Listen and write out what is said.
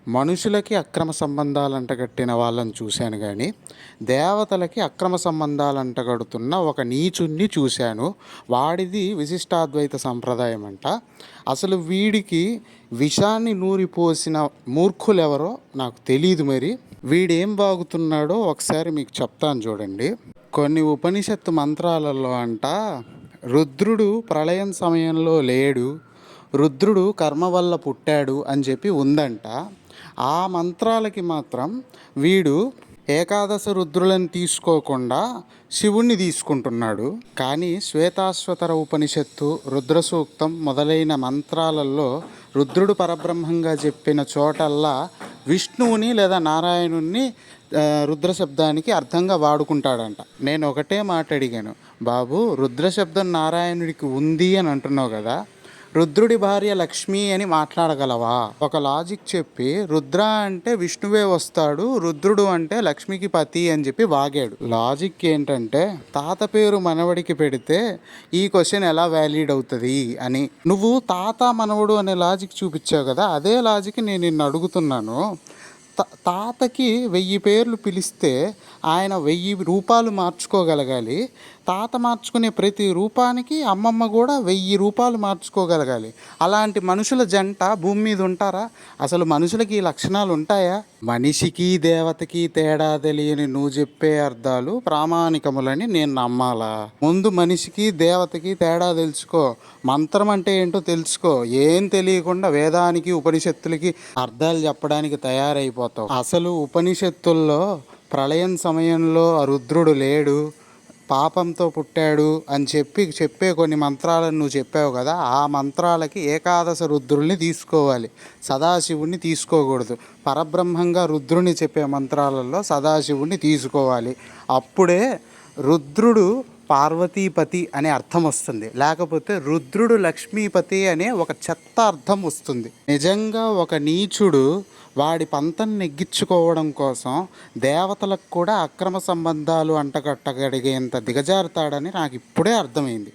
మనుషులకి అక్రమ సంబంధాలు అంటగట్టిన వాళ్ళని చూశాను గానీ, దేవతలకి అక్రమ సంబంధాలు అంటగడుతున్న ఒక నీచుడిని చూశాను. వాడిది విశిష్టాద్వైత సంప్రదాయం అంట. అసలు వీడికి విషాన్ని నూరిపోసిన మూర్ఖులెవరో నాకు తెలీదు మరి. వీడేం బాగుతున్నాడో ఒకసారి మీకు చెప్తాను చూడండి. కొన్ని ఉపనిషత్తు మంత్రాలలో అంట, రుద్రుడు ప్రళయం సమయంలో లేడు, రుద్రుడు కర్మ వల్ల పుట్టాడు అని చెప్పి ఉందంట. ఆ మంత్రాలకి మాత్రం వీడు ఏకాదశ రుద్రులను తీసుకోకుండా శివుణ్ణి తీసుకుంటున్నాడు. కానీ శ్వేతాశ్వతర ఉపనిషత్తు, రుద్ర సూక్తం మొదలైన మంత్రాలలో రుద్రుడు పరబ్రహ్మంగా చెప్పిన చోటల్లా విష్ణువుని లేదా నారాయణుణ్ణి రుద్ర శబ్దానికి అర్థంగా వాడుకుంటాడంట. నేను ఒకటే మాట అడిగాను, బాబు రుద్ర శబ్దం నారాయణుడికి ఉంది అని అంటున్నావు కదా, రుద్రుడి భార్య లక్ష్మి అని మాట్లాడగలవా? ఒక లాజిక్ చెప్పి రుద్ర అంటే విష్ణువే వస్తాడు, రుద్రుడు అంటే లక్ష్మికి పతి అని చెప్పి వాగాడు. లాజిక్ ఏంటంటే, తాత పేరు మనవడికి పెడితే ఈ క్వశ్చన్ ఎలా వ్యాలిడ్ అవుతుంది అని. నువ్వు తాత మనవడు అనే లాజిక్ చూపించావు కదా, అదే లాజిక్ నేను నిన్ను అడుగుతున్నాను. తాతకి 1000 పేర్లు పిలిస్తే ఆయన 1000 రూపాలు మార్చుకోగలగాలి. తాత మార్చుకునే ప్రతి రూపానికి అమ్మమ్మ కూడా 1000 రూపాలు మార్చుకోగలగాలి. అలాంటి మనుషుల జంట భూమి మీద ఉంటారా? అసలు మనుషులకి ఈ లక్షణాలు ఉంటాయా? మనిషికి దేవతకి తేడా తెలియని నువ్వు చెప్పే అర్థాలు ప్రామాణికములని నేను నమ్మాలా? ముందు మనిషికి దేవతకి తేడా తెలుసుకో, మంత్రం అంటే ఏంటో తెలుసుకో. ఏం తెలియకుండా వేదానికి ఉపనిషత్తులకి అర్థాలు చెప్పడానికి తయారైపోతావు. అసలు ఉపనిషత్తుల్లో ప్రళయం సమయంలో ఆ రుద్రుడు లేడు, పాపంతో పుట్టాడు అని చెప్పే కొన్ని మంత్రాలను నువ్వు చెప్పావు కదా, ఆ మంత్రాలకి ఏకాదశ రుద్రుల్ని తీసుకోవాలి, సదాశివుణ్ణి తీసుకోకూడదు. పరబ్రహ్మంగా రుద్రుని చెప్పే మంత్రాలలో సదాశివుణ్ణి తీసుకోవాలి. అప్పుడే రుద్రుడు పార్వతీపతి అనే అర్థం వస్తుంది, లేకపోతే రుద్రుడు లక్ష్మీపతి అనే ఒక చెత్త అర్థం వస్తుంది. నిజంగా ఒక నీచుడు వాడి పంతం నెగ్గించుకోవడం కోసం దేవతలకు కూడా అక్రమ సంబంధాలు అంటగట్టగలిగేంత దిగజారుతాడని నాకు ఇప్పుడే అర్థమైంది.